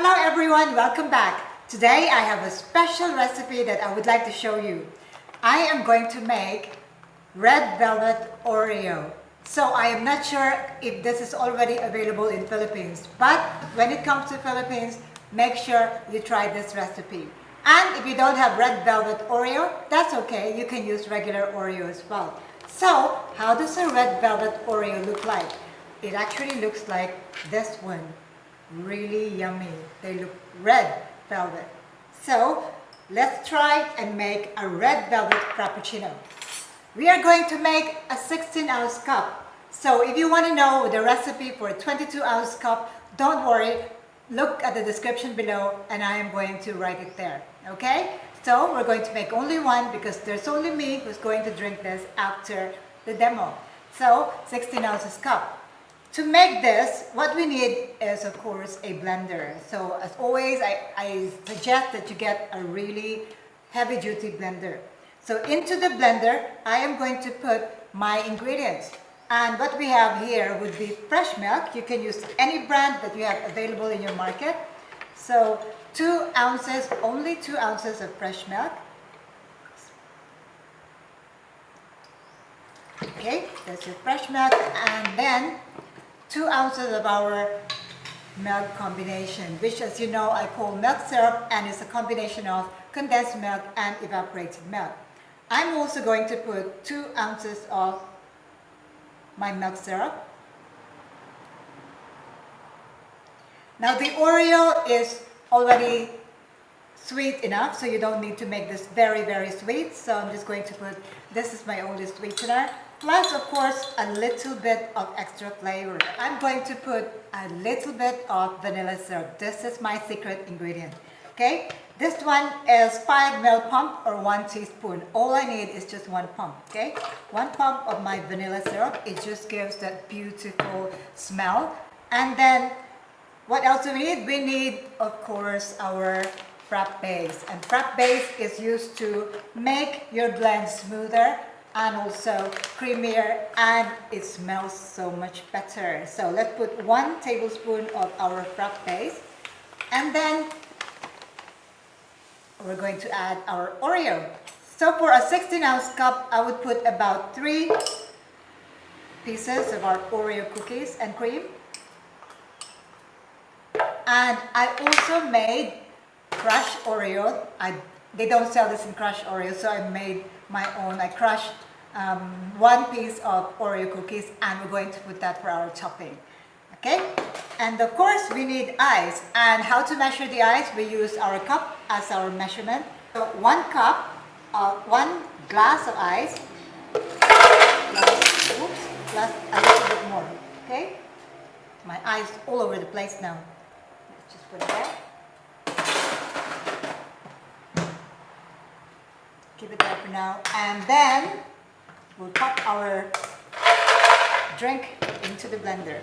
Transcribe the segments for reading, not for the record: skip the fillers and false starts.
Hello everyone, welcome back. Today I have a special recipe that I would like to show you. I am going to make red velvet Oreo. So I am not sure if this is already available in Philippines, but when it comes to Philippines, make sure you try this recipe. And if you don't have red velvet Oreo, that's okay, you can use regular Oreo as well. So how does a red velvet Oreo look like? It actually looks like this one. Really yummy. They look red velvet. So let's try and make a red velvet frappuccino. We are going to make a 16-ounce cup. So if you want to know the recipe for a 22-ounce cup, don't worry. Look at the description below and I am going to write it there. Okay? So we're going to make only one because there's only me who's going to drink this after the demo. So 16 ounces cup. To make this, what we need is of course a blender. So as always, I suggest that you get a really heavy duty blender. So into the blender, I am going to put my ingredients. And what we have here would be fresh milk. You can use any brand that you have available in your market. So 2 ounces, only 2 ounces of fresh milk. Okay, that's your fresh milk. And then 2 ounces of our milk combination, which as you know I call milk syrup, and it's a combination of condensed milk and evaporated milk. I'm also going to put 2 ounces of my milk syrup. Now the Oreo is already sweet enough, so you don't need to make this very, very sweet. So I'm just going to put, this is my only sweetener. Plus, of course, a little bit of extra flavor. I'm going to put a little bit of vanilla syrup. This is my secret ingredient. Okay? This one is 5 ml pump or 1 teaspoon. All I need is just 1 pump. Okay? 1 pump of my vanilla syrup. It just gives that beautiful smell. And then, what else do we need? We need, of course, our Frappe base. And Frappe base is used to make your blend smoother and also creamier, and it smells so much better. So let's put 1 tablespoon of our Frappe base, and then we're going to add our Oreo. So for a 16-ounce cup, I would put about 3 pieces of our Oreo cookies and cream. And I also made crushed Oreo. They don't sell this in crushed Oreo, so I made my own. I crushed 1 piece of Oreo cookies, and we're going to put that for our topping. Okay? And of course, we need ice. And how to measure the ice? We use our cup as our measurement. So 1 cup, 1 glass of ice, plus a little bit more. Okay? My ice all over the place now. Let's just put it there. Keep it there for now, and then we'll pop our drink into the blender.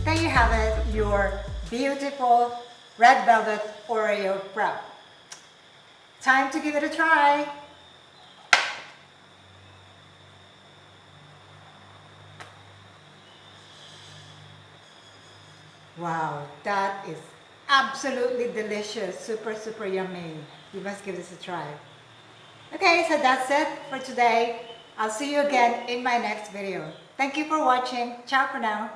There you have it, your beautiful red velvet Oreo frap. Time to give it a try. Wow, that is absolutely delicious, super, super yummy. You must give this a try. Okay, so that's it for today. I'll see you again in my next video. Thank you for watching. Ciao for now.